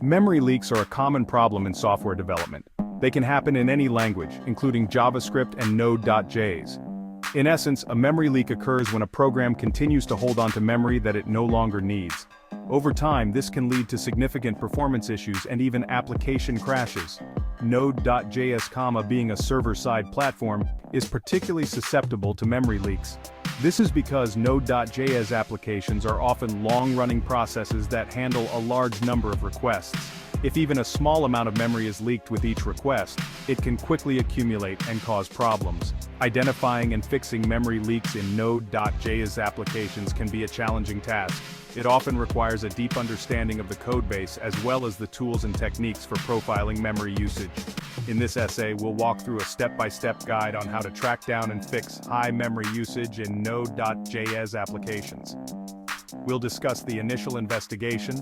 Memory leaks are a common problem in software development. They can happen in any language, including JavaScript and Node.js. In essence, a memory leak occurs when a program continues to hold onto memory that it no longer needs. Over time, this can lead to significant performance issues and even application crashes. Node.js, being a server-side platform, is particularly susceptible to memory leaks. This is because Node.js applications are often long-running processes that handle a large number of requests. If even a small amount of memory is leaked with each request, it can quickly accumulate and cause problems. Identifying and fixing memory leaks in Node.js applications can be a challenging task. It often requires a deep understanding of the codebase as well as the tools and techniques for profiling memory usage. In this essay, we'll walk through a step-by-step guide on how to track down and fix high memory usage in Node.js applications. We'll discuss the initial investigation,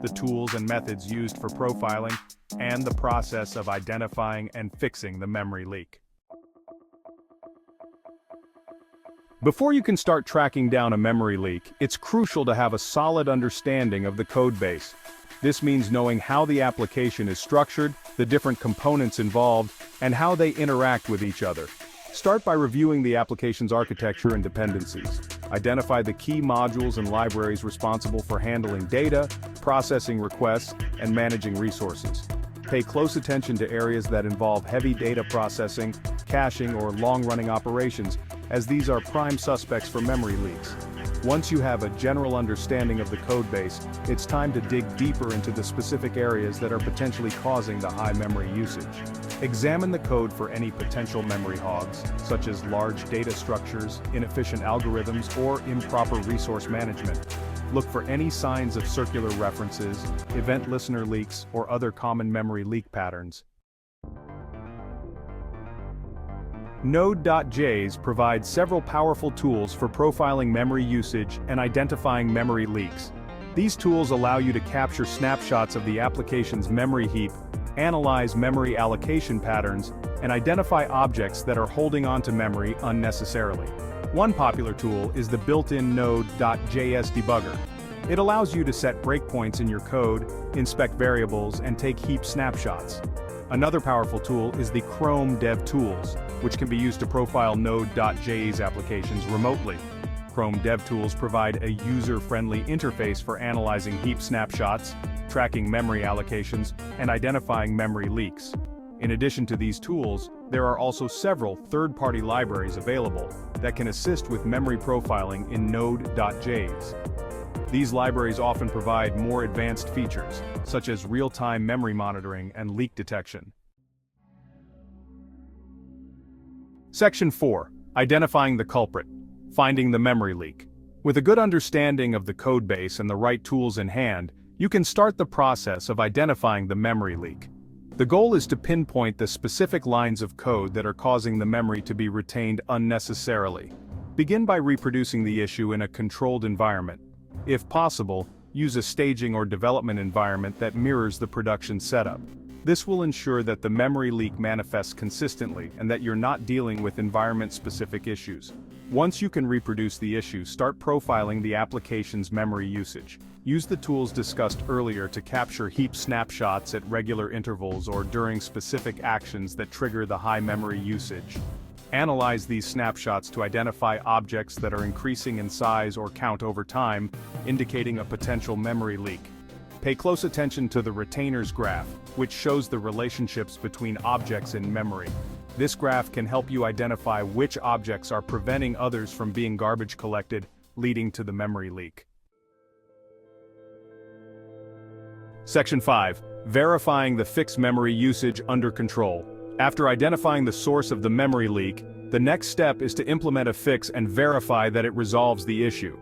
the tools and methods used for profiling, and the process of identifying and fixing the memory leak. Before you can start tracking down a memory leak, it's crucial to have a solid understanding of the codebase. This means knowing how the application is structured, the different components involved, and how they interact with each other. Start by reviewing the application's architecture and dependencies. Identify the key modules and libraries responsible for handling data, processing requests, and managing resources. Pay close attention to areas that involve heavy data processing, caching, or long-running operations, as these are prime suspects for memory leaks. Once you have a general understanding of the codebase, it's time to dig deeper into the specific areas that are potentially causing the high memory usage. Examine the code for any potential memory hogs, such as large data structures, inefficient algorithms, or improper resource management. Look for any signs of circular references, event listener leaks, or other common memory leak patterns. Node.js provides several powerful tools for profiling memory usage and identifying memory leaks. These tools allow you to capture snapshots of the application's memory heap, analyze memory allocation patterns, and identify objects that are holding onto memory unnecessarily. One popular tool is the built-in Node.js debugger. It allows you to set breakpoints in your code, inspect variables, and take heap snapshots. Another powerful tool is the Chrome DevTools, which can be used to profile Node.js applications remotely. Chrome DevTools provide a user-friendly interface for analyzing heap snapshots, tracking memory allocations, and identifying memory leaks. In addition to these tools, there are also several third-party libraries available that can assist with memory profiling in Node.js. These libraries often provide more advanced features, such as real-time memory monitoring and leak detection. Section 4. Identifying the culprit. Finding the memory leak. With a good understanding of the codebase and the right tools in hand, you can start the process of identifying the memory leak. The goal is to pinpoint the specific lines of code that are causing the memory to be retained unnecessarily. Begin by reproducing the issue in a controlled environment. If possible, use a staging or development environment that mirrors the production setup. This will ensure that the memory leak manifests consistently and that you're not dealing with environment-specific issues. Once you can reproduce the issue, start profiling the application's memory usage. Use the tools discussed earlier to capture heap snapshots at regular intervals or during specific actions that trigger the high memory usage. Analyze these snapshots to identify objects that are increasing in size or count over time, indicating a potential memory leak. Pay close attention to the retainers graph, which shows the relationships between objects in memory. This graph can help you identify which objects are preventing others from being garbage collected, leading to the memory leak. Section 5. Verifying the fixed memory usage under control. After identifying the source of the memory leak, the next step is to implement a fix and verify that it resolves the issue.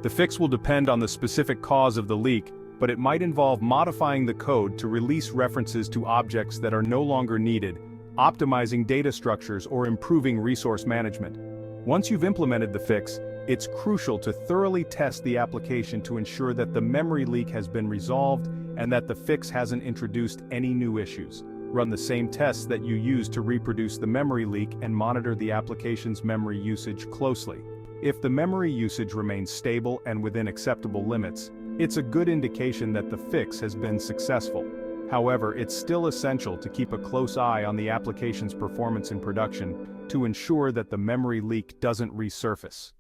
The fix will depend on the specific cause of the leak, but it might involve modifying the code to release references to objects that are no longer needed, optimizing data structures, or improving resource management. Once you've implemented the fix, it's crucial to thoroughly test the application to ensure that the memory leak has been resolved and that the fix hasn't introduced any new issues. Run the same tests that you use to reproduce the memory leak and monitor the application's memory usage closely. If the memory usage remains stable and within acceptable limits, It's a good indication that the fix has been successful. However, it's still essential to keep a close eye on the application's performance in production to ensure that the memory leak doesn't resurface.